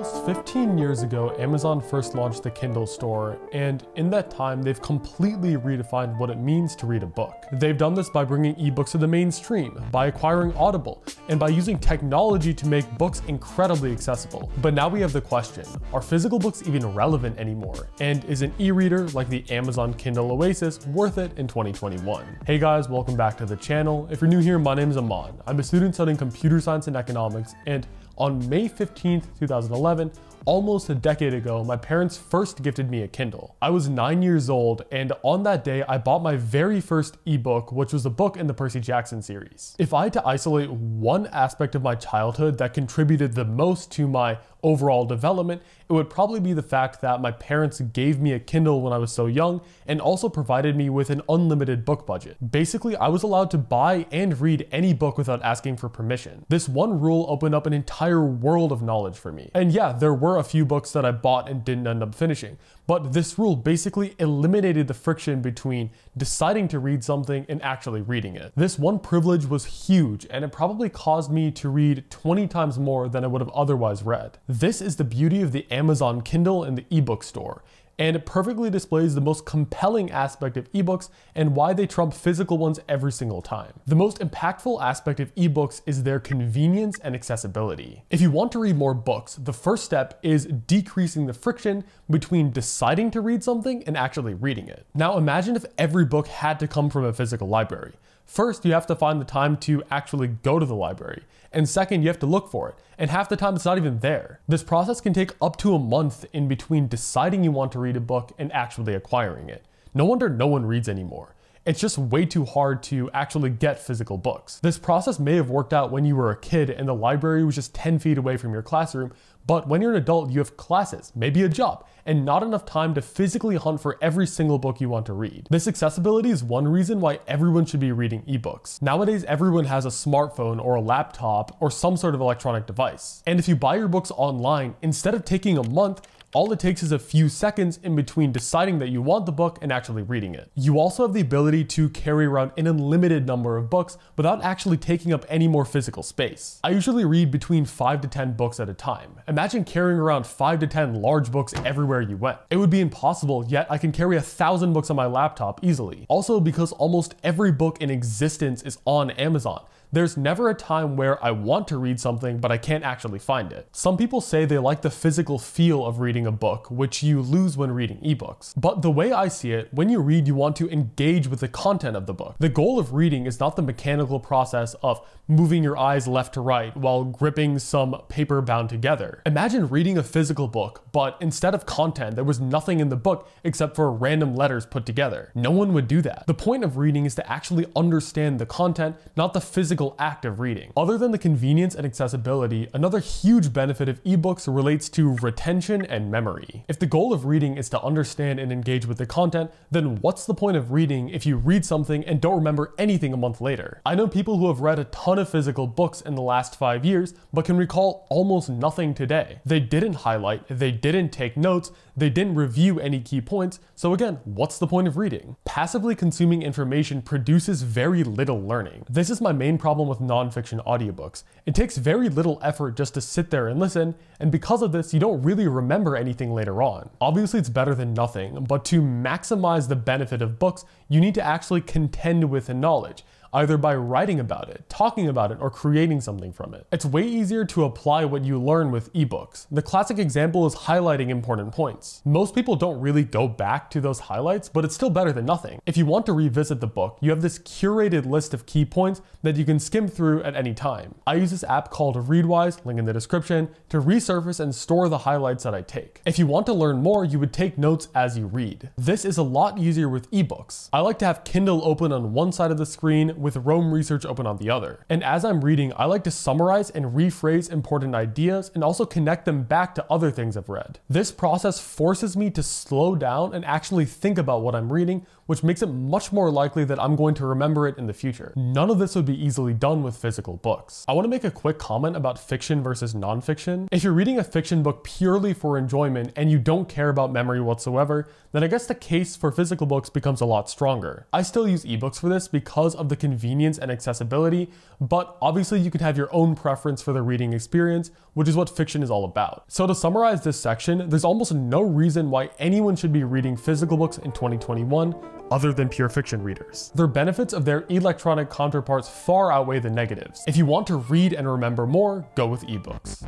Almost 15 years ago, Amazon first launched the Kindle store, and in that time, they've completely redefined what it means to read a book. They've done this by bringing ebooks to the mainstream, by acquiring Audible, and by using technology to make books incredibly accessible. But now we have the question, are physical books even relevant anymore? And is an e-reader like the Amazon Kindle Oasis worth it in 2021? Hey guys, welcome back to the channel. If you're new here, my name is Aman. I'm a student studying computer science and economics, and on May 15th, 2011, almost a decade ago, my parents first gifted me a Kindle. I was 9 years old, and on that day, I bought my very first ebook, which was a book in the Percy Jackson series. If I had to isolate one aspect of my childhood that contributed the most to my overall development, it would probably be the fact that my parents gave me a Kindle when I was so young and also provided me with an unlimited book budget. Basically, I was allowed to buy and read any book without asking for permission. This one rule opened up an entire world of knowledge for me. And yeah, there were a few books that I bought and didn't end up finishing, but this rule basically eliminated the friction between deciding to read something and actually reading it. This one privilege was huge, and it probably caused me to read 20 times more than I would have otherwise read. This is the beauty of the Amazon Kindle and the ebook store, and it perfectly displays the most compelling aspect of ebooks and why they trump physical ones every single time. The most impactful aspect of ebooks is their convenience and accessibility. If you want to read more books, the first step is decreasing the friction between deciding to read something and actually reading it. Now imagine if every book had to come from a physical library. First, you have to find the time to actually go to the library. And second, you have to look for it. And half the time it's not even there. This process can take up to a month in between deciding you want to read a book and actually acquiring it. No wonder no one reads anymore. It's just way too hard to actually get physical books. This process may have worked out when you were a kid and the library was just 10 feet away from your classroom, but when you're an adult, you have classes, maybe a job, and not enough time to physically hunt for every single book you want to read. This accessibility is one reason why everyone should be reading ebooks. Nowadays, everyone has a smartphone or a laptop or some sort of electronic device. And if you buy your books online, instead of taking a month, all it takes is a few seconds in between deciding that you want the book and actually reading it. You also have the ability to carry around an unlimited number of books without actually taking up any more physical space. I usually read between 5 to 10 books at a time. Imagine carrying around 5 to 10 large books everywhere you went. It would be impossible, yet I can carry 1,000 books on my laptop easily. Also, because almost every book in existence is on Amazon, there's never a time where I want to read something, but I can't actually find it. Some people say they like the physical feel of reading a book, which you lose when reading ebooks. But the way I see it, when you read, you want to engage with the content of the book. The goal of reading is not the mechanical process of moving your eyes left to right while gripping some paper bound together. Imagine reading a physical book, but instead of content, there was nothing in the book except for random letters put together. No one would do that. The point of reading is to actually understand the content, not the physical act of reading. Other than the convenience and accessibility, another huge benefit of ebooks relates to retention and memory. If the goal of reading is to understand and engage with the content, then what's the point of reading if you read something and don't remember anything a month later? I know people who have read a ton of physical books in the last 5 years, but can recall almost nothing today. They didn't highlight, they didn't take notes, they didn't review any key points, so again, what's the point of reading? Passively consuming information produces very little learning. This is my main problem with nonfiction audiobooks. It takes very little effort just to sit there and listen, and because of this, you don't really remember anything later on. Obviously, it's better than nothing, but to maximize the benefit of books, you need to actually contend with the knowledge, either by writing about it, talking about it, or creating something from it. It's way easier to apply what you learn with ebooks. The classic example is highlighting important points. Most people don't really go back to those highlights, but it's still better than nothing. If you want to revisit the book, you have this curated list of key points that you can skim through at any time. I use this app called Readwise, link in the description, to resurface and store the highlights that I take. If you want to learn more, you would take notes as you read. This is a lot easier with ebooks. I like to have Kindle open on one side of the screen with Rome Research open on the other. And as I'm reading, I like to summarize and rephrase important ideas and also connect them back to other things I've read. This process forces me to slow down and actually think about what I'm reading, which makes it much more likely that I'm going to remember it in the future. None of this would be easily done with physical books. I want to make a quick comment about fiction versus nonfiction. If you're reading a fiction book purely for enjoyment and you don't care about memory whatsoever, then I guess the case for physical books becomes a lot stronger. I still use ebooks for this because of the convenience and accessibility, but obviously you can have your own preference for the reading experience, which is what fiction is all about. So to summarize this section, there's almost no reason why anyone should be reading physical books in 2021 other than pure fiction readers. The benefits of their electronic counterparts far outweigh the negatives. If you want to read and remember more, go with ebooks.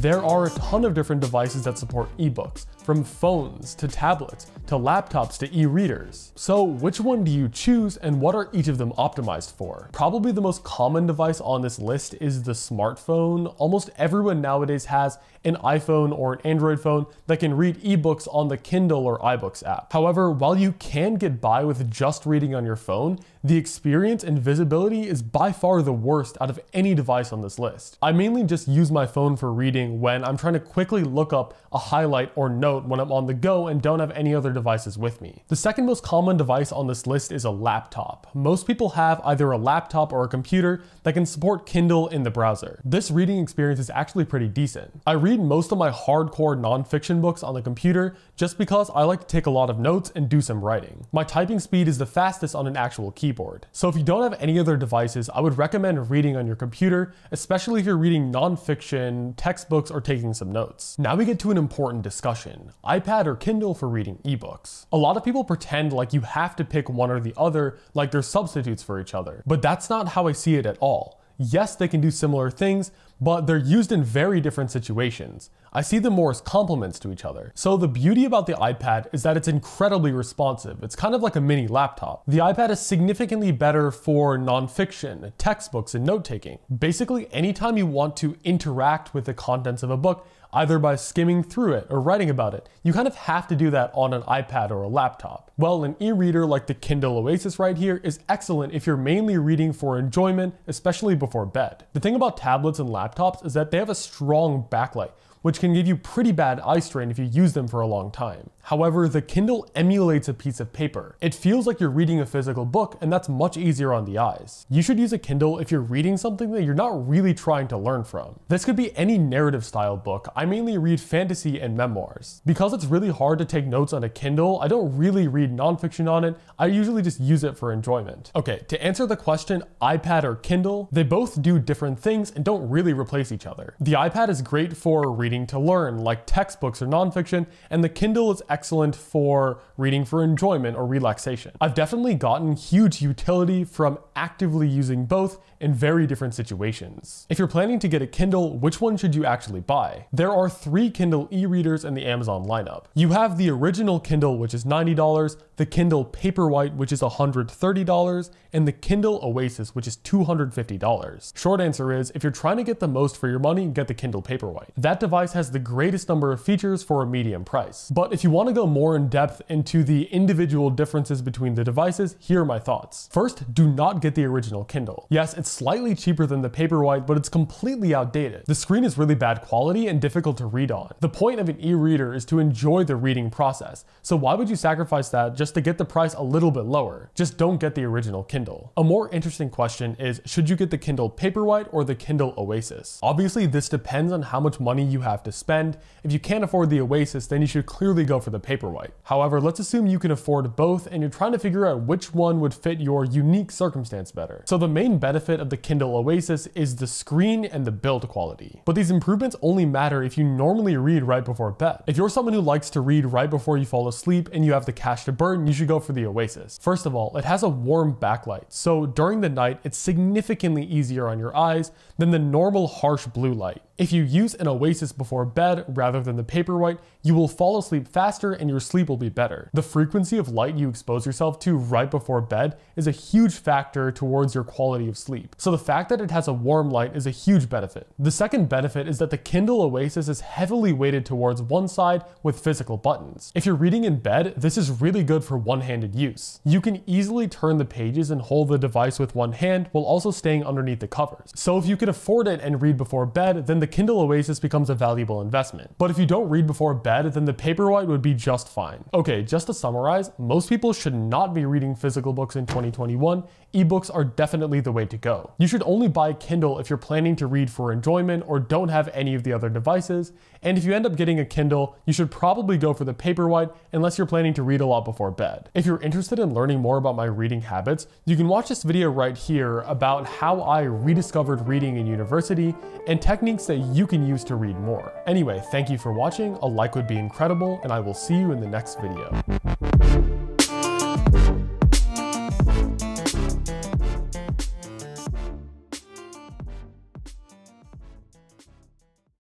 There are a ton of different devices that support ebooks, from phones to tablets to laptops to e-readers. So which one do you choose and what are each of them optimized for? Probably the most common device on this list is the smartphone. Almost everyone nowadays has an iPhone or an Android phone that can read ebooks on the Kindle or iBooks app. However, while you can get by with just reading on your phone, the experience and visibility is by far the worst out of any device on this list. I mainly just use my phone for reading when I'm trying to quickly look up a highlight or note when I'm on the go and don't have any other devices with me. The second most common device on this list is a laptop. Most people have either a laptop or a computer that can support Kindle in the browser. This reading experience is actually pretty decent. I read most of my hardcore nonfiction books on the computer just because I like to take a lot of notes and do some writing. My typing speed is the fastest on an actual keyboard. So if you don't have any other devices, I would recommend reading on your computer, especially if you're reading nonfiction, textbooks, or taking some notes. Now we get to an important discussion: iPad or Kindle for reading ebooks. A lot of people pretend like you have to pick one or the other, like they're substitutes for each other. But that's not how I see it at all. Yes, they can do similar things, but they're used in very different situations. I see them more as complements to each other. So the beauty about the iPad is that it's incredibly responsive. It's kind of like a mini laptop. The iPad is significantly better for nonfiction, textbooks, and note-taking. Basically, anytime you want to interact with the contents of a book, either by skimming through it or writing about it, you kind of have to do that on an iPad or a laptop. Well, an e-reader like the Kindle Oasis right here is excellent if you're mainly reading for enjoyment, especially before bed. The thing about tablets and laptops is that they have a strong backlight, which can give you pretty bad eye strain if you use them for a long time. However, the Kindle emulates a piece of paper. It feels like you're reading a physical book, and that's much easier on the eyes. You should use a Kindle if you're reading something that you're not really trying to learn from. This could be any narrative style book. I mainly read fantasy and memoirs. Because it's really hard to take notes on a Kindle, I don't really read nonfiction on it. I usually just use it for enjoyment. Okay, to answer the question, iPad or Kindle, they both do different things and don't really replace each other. The iPad is great for reading to learn, like textbooks or nonfiction, and the Kindle is excellent for reading for enjoyment or relaxation. I've definitely gotten huge utility from actively using both in very different situations. If you're planning to get a Kindle, which one should you actually buy? There are 3 Kindle e-readers in the Amazon lineup. You have the original Kindle, which is $90, the Kindle Paperwhite, which is $130, and the Kindle Oasis, which is $250. Short answer is, if you're trying to get the most for your money, get the Kindle Paperwhite. That device has the greatest number of features for a medium price. But if you want to go more in depth into the individual differences between the devices, here are my thoughts. First, do not get the original Kindle. Yes, it's slightly cheaper than the Paperwhite, but it's completely outdated. The screen is really bad quality and difficult to read on. The point of an e-reader is to enjoy the reading process, so why would you sacrifice that just to get the price a little bit lower? Just don't get the original Kindle. A more interesting question is, should you get the Kindle Paperwhite or the Kindle Oasis? Obviously, this depends on how much money you have to spend. If you can't afford the Oasis, then you should clearly go for the Paperwhite. However, let's assume you can afford both and you're trying to figure out which one would fit your unique circumstance better. So the main benefit of the Kindle Oasis is the screen and the build quality. But these improvements only matter if you normally read right before bed. If you're someone who likes to read right before you fall asleep and you have the cash to burn, you should go for the Oasis. First of all, it has a warm backlight, so during the night, it's significantly easier on your eyes than the normal harsh blue light. If you use an Oasis before bed rather than the Paperwhite, you will fall asleep faster and your sleep will be better. The frequency of light you expose yourself to right before bed is a huge factor towards your quality of sleep. So the fact that it has a warm light is a huge benefit. The second benefit is that the Kindle Oasis is heavily weighted towards one side with physical buttons. If you're reading in bed, this is really good for one-handed use. You can easily turn the pages and hold the device with one hand while also staying underneath the covers. So if you can afford it and read before bed, then the Kindle Oasis becomes a valuable investment. But if you don't read before bed, then the Paperwhite would be just fine. Okay, just to summarize, most people should not be reading physical books in 2021. Ebooks are definitely the way to go. You should only buy Kindle if you're planning to read for enjoyment or don't have any of the other devices. And if you end up getting a Kindle, you should probably go for the Paperwhite unless you're planning to read a lot before bed. If you're interested in learning more about my reading habits, you can watch this video right here about how I rediscovered reading in university and techniques that you can use to read more. Anyway, thank you for watching. A like would be incredible, and I will see you in the next video.